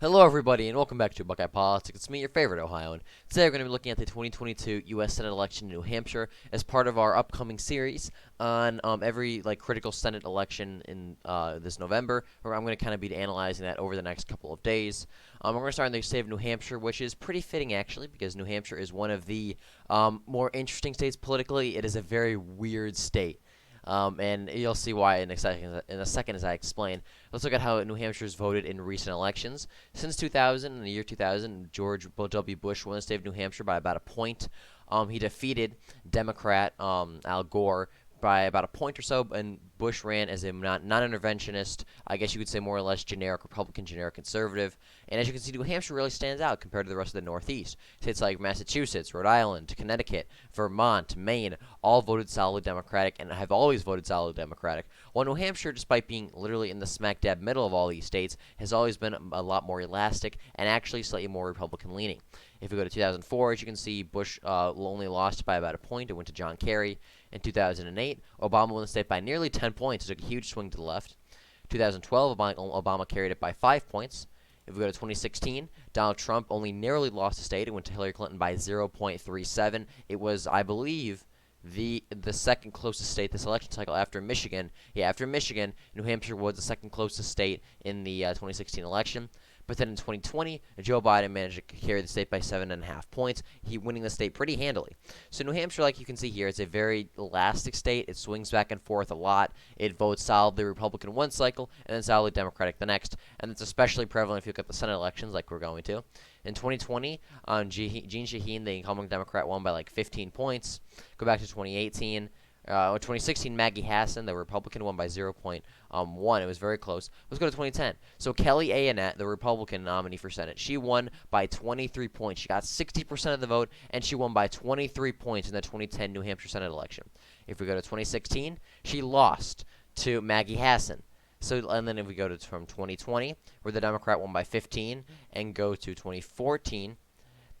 Hello, everybody, and welcome back to Buckeye Politics. It's me, your favorite Ohioan. Today, we're going to be looking at the 2022 U.S. Senate election in New Hampshire as part of our upcoming series on every critical Senate election in this November. Where I'm going to kind of be analyzing that over the next couple of days. We're going to start in the state of New Hampshire, which is pretty fitting actually, because New Hampshire is one of the more interesting states politically. It is a very weird state. And you'll see why in a second as I explain. Let's look at how New Hampshire's voted in recent elections. Since 2000, in the year 2000, George W. Bush won the state of New Hampshire by about a point. He defeated Democrat Al Gore by about a point or so, and Bush ran as a non-interventionist, I guess you could say more or less generic Republican, generic conservative. And as you can see, New Hampshire really stands out compared to the rest of the Northeast. States like Massachusetts, Rhode Island, Connecticut, Vermont, Maine, all voted solidly Democratic and have always voted solidly Democratic. While New Hampshire, despite being literally in the smack dab middle of all these states, has always been a lot more elastic and actually slightly more Republican leaning. If we go to 2004, as you can see, Bush only lost by about a point. It went to John Kerry. In 2008, Obama won the state by nearly 10 points. It took a huge swing to the left. 2012, Obama carried it by 5 points. If we go to 2016, Donald Trump only narrowly lost the state. It went to Hillary Clinton by 0.37. It was, I believe, the second closest state this election cycle after Michigan. Yeah, after Michigan, New Hampshire was the second closest state in the 2016 election. But then in 2020, Joe Biden managed to carry the state by 7.5 points, he winning the state pretty handily. So New Hampshire, like you can see here, it's a very elastic state. It swings back and forth a lot. It votes solidly Republican one cycle and then solidly Democratic the next. And it's especially prevalent if you look at the Senate elections like we're going to. In 2020, Jeanne Shaheen, the incumbent Democrat, won by like 15 points. Go back to 2018. 2016, Maggie Hassan, the Republican, won by 0.1. It was very close. Let's go to 2010. So Kelly A. Annette, the Republican nominee for Senate, she won by 23 points. She got 60% of the vote, and she won by 23 points in the 2010 New Hampshire Senate election. If we go to 2016, she lost to Maggie Hassan. So, and then if we go to from 2020, where the Democrat won by 15, and go to 2014,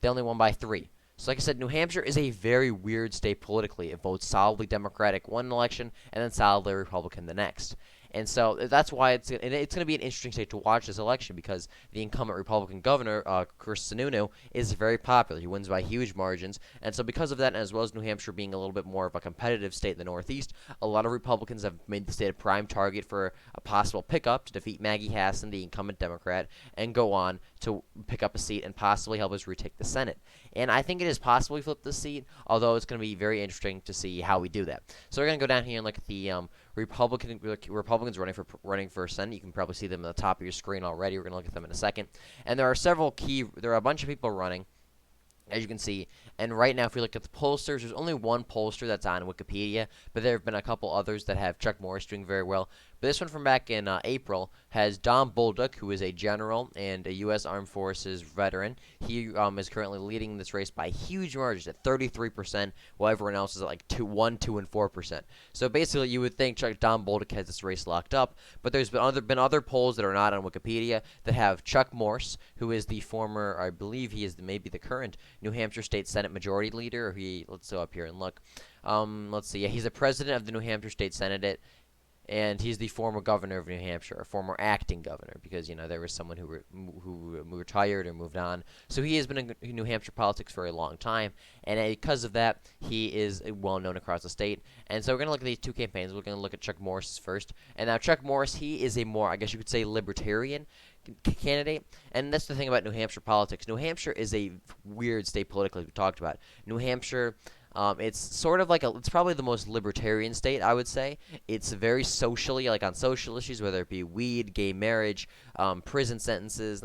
they only won by 3. So like I said, New Hampshire is a very weird state politically. It votes solidly Democratic one election and then solidly Republican the next. And so that's why it's going to be an interesting state to watch this election because the incumbent Republican governor, Chris Sununu, is very popular. He wins by huge margins. And so because of that, as well as New Hampshire being a little bit more of a competitive state in the Northeast, a lot of Republicans have made the state a prime target for a possible pickup to defeat Maggie Hassan, the incumbent Democrat, and go on to pick up a seat and possibly help us retake the Senate. And I think it is possible we flip the seat, although it's going to be very interesting to see how we do that. So we're going to go down here and look at the Republicans running for Senate. You can probably see them at the top of your screen already. We're going to look at them in a second. And there are a bunch of people running, as you can see. And right now, if we look at the pollsters, there's only one pollster that's on Wikipedia, but there have been a couple others that have Chuck Morris doing very well. But this one from back in April has Don Bolduc, who is a general and a U.S. Armed Forces veteran. He is currently leading this race by huge margins at 33%, while everyone else is at like 1, 2, and 4%. So basically, you would think Don Bolduc has this race locked up, but there's been other polls that are not on Wikipedia that have Chuck Morse, who is the former, I believe he is maybe the current New Hampshire State Senate Majority Leader. Let's go up here and look. Let's see. Yeah, he's the president of the New Hampshire State Senate. And he's the former governor of New Hampshire, a former acting governor, because there was someone who retired or moved on. So he has been in New Hampshire politics for a long time, and because of that, he is well known across the state. And so we're going to look at these two campaigns. We're going to look at Chuck Morris first. And now Chuck Morris, he is a more, I guess you could say, libertarian candidate. And that's the thing about New Hampshire politics. New Hampshire is a weird state politically, we talked about. New Hampshire. It's sort of like it's probably the most libertarian state, I would say. It's very socially, like on social issues, whether it be weed, gay marriage, not prison sentences,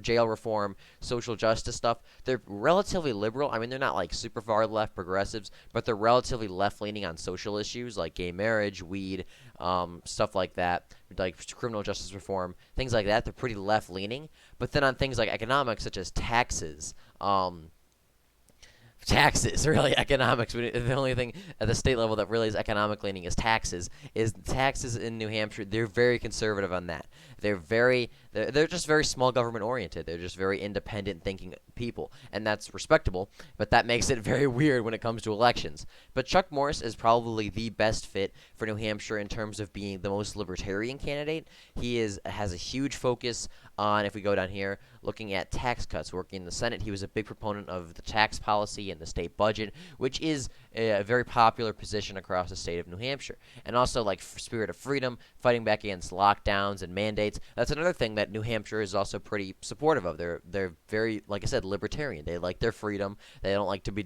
jail reform, social justice stuff. They're relatively liberal. I mean, they're not like super far left progressives, but they're relatively left-leaning on social issues like gay marriage, weed, stuff like that, like criminal justice reform, things like that. They're pretty left-leaning. But then on things like economics, such as taxes, really, economics. The only thing at the state level that really is economic leaning is taxes. Taxes in New Hampshire, they're very conservative on that. They're just very small government oriented. They're just very independent thinking people, and that's respectable. But that makes it very weird when it comes to elections. But Chuck Morris is probably the best fit for New Hampshire in terms of being the most libertarian candidate. He has a huge focus on, if we go down here, looking at tax cuts. Working in the Senate, he was a big proponent of the tax policy and the state budget, which is a very popular position across the state of New Hampshire. And also, like, spirit of freedom, fighting back against lockdowns and mandates. That's another thing that New Hampshire is also pretty supportive of. They're very, like I said, libertarian. They like their freedom. They don't like to be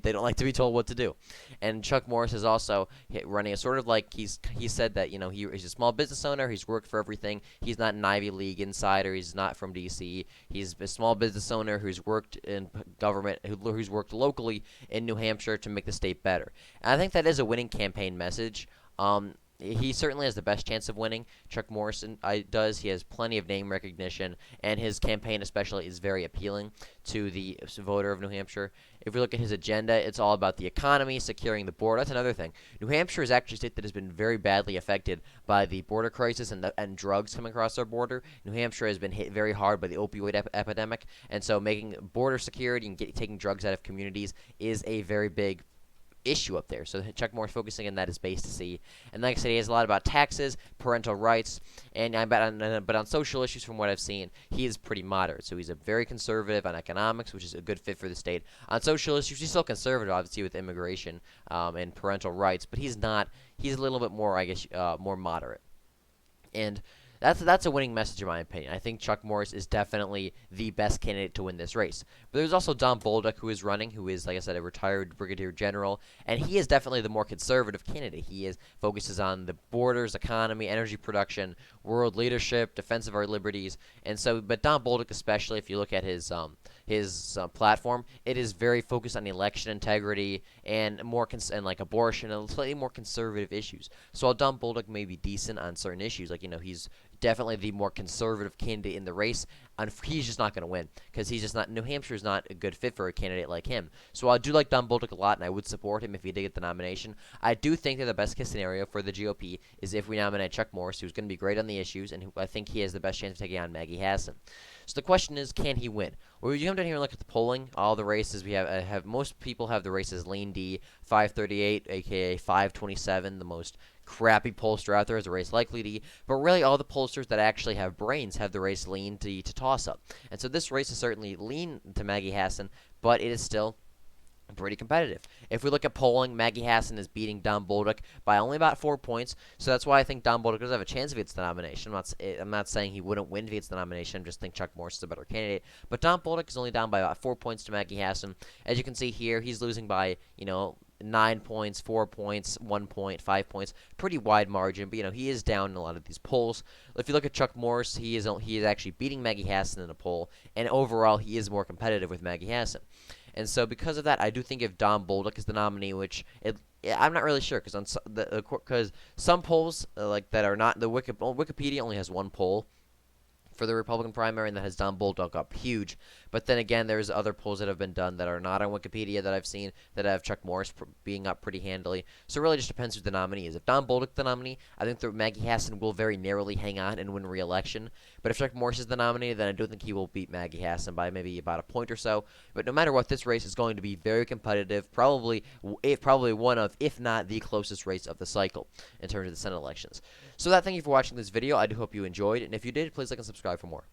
told what to do. And Chuck Morris is also running a sort of like he said that he's a small business owner. He's worked for everything. He's not an Ivy League insider. He's not from D.C. He's a small business owner who's worked in government, who's worked locally in New Hampshire to make the state better. And I think that is a winning campaign message. He certainly has the best chance of winning. Chuck Morrison does. He has plenty of name recognition, and his campaign especially is very appealing to the voter of New Hampshire. If we look at his agenda, it's all about the economy, securing the border. That's another thing. New Hampshire is actually a state that has been very badly affected by the border crisis and drugs coming across our border. New Hampshire has been hit very hard by the opioid epidemic, and so making border security and taking drugs out of communities is a very big issue up there. So Chuck Morris focusing on that is base to see. And like I said, he has a lot about taxes, parental rights, and but on social issues, from what I've seen, he is pretty moderate. So he's a very conservative on economics, which is a good fit for the state. On social issues, he's still conservative, obviously, with immigration and parental rights, but he's not. He's a little bit more, I guess, more moderate. And that's a winning message in my opinion. I think Chuck Morris is definitely the best candidate to win this race. But there's also Don Bolduc, who is running, who is, like I said, a retired brigadier general, and he is definitely the more conservative candidate. He focuses on the borders, economy, energy production, world leadership, defense of our liberties, and so. But Don Bolduc, especially, if you look at his platform, it is very focused on election integrity and and like abortion and slightly more conservative issues. So while Don Bolduc may be decent on certain issues, like he's definitely the more conservative candidate in the race, and he's just not going to win because he's just not. New Hampshire is not a good fit for a candidate like him. So I do like Don Bolduc a lot, and I would support him if he did get the nomination. I do think that the best case scenario for the GOP is if we nominate Chuck Morris, who's going to be great on the issues, and I think he has the best chance of taking on Maggie Hassan. So the question is, can he win? Well, you come down here and look at the polling. All the races we have most people have the races lean D, 538, aka 527, the most crappy pollster out there is a race likely D, but really all the pollsters that actually have brains have the race lean D to toss up. And so this race is certainly lean to Maggie Hassan, but it is still pretty competitive. If we look at polling, Maggie Hassan is beating Don Bolduc by only about 4 points, so that's why I think Don Bolduc does have a chance if he gets the nomination. I'm not saying he wouldn't win if he gets the nomination. I just think Chuck Morris is a better candidate. But Don Bolduc is only down by about 4 points to Maggie Hassan. As you can see here, he's losing by 9 points, 4 points, 1 point, 5 points, pretty wide margin. But he is down in a lot of these polls. If you look at Chuck Morris, he is actually beating Maggie Hassan in a poll, and overall he is more competitive with Maggie Hassan. And so because of that, I do think if Don Bolduc is the nominee, I'm not really sure because some polls that are not the Wikipedia only has one poll for the Republican primary, and that has Don Bolduc up huge. But then again, there's other polls that have been done that are not on Wikipedia that I've seen that have Chuck Morris being up pretty handily. So it really just depends who the nominee is. If Don Bolduc the nominee, I think that Maggie Hassan will very narrowly hang on and win re-election. But if Chuck Morris is the nominee, then I do think he will beat Maggie Hassan by maybe about a point or so. But no matter what, this race is going to be very competitive. Probably one of, if not the closest race of the cycle in terms of the Senate elections. So thank you for watching this video. I do hope you enjoyed, and if you did, please like and subscribe for more.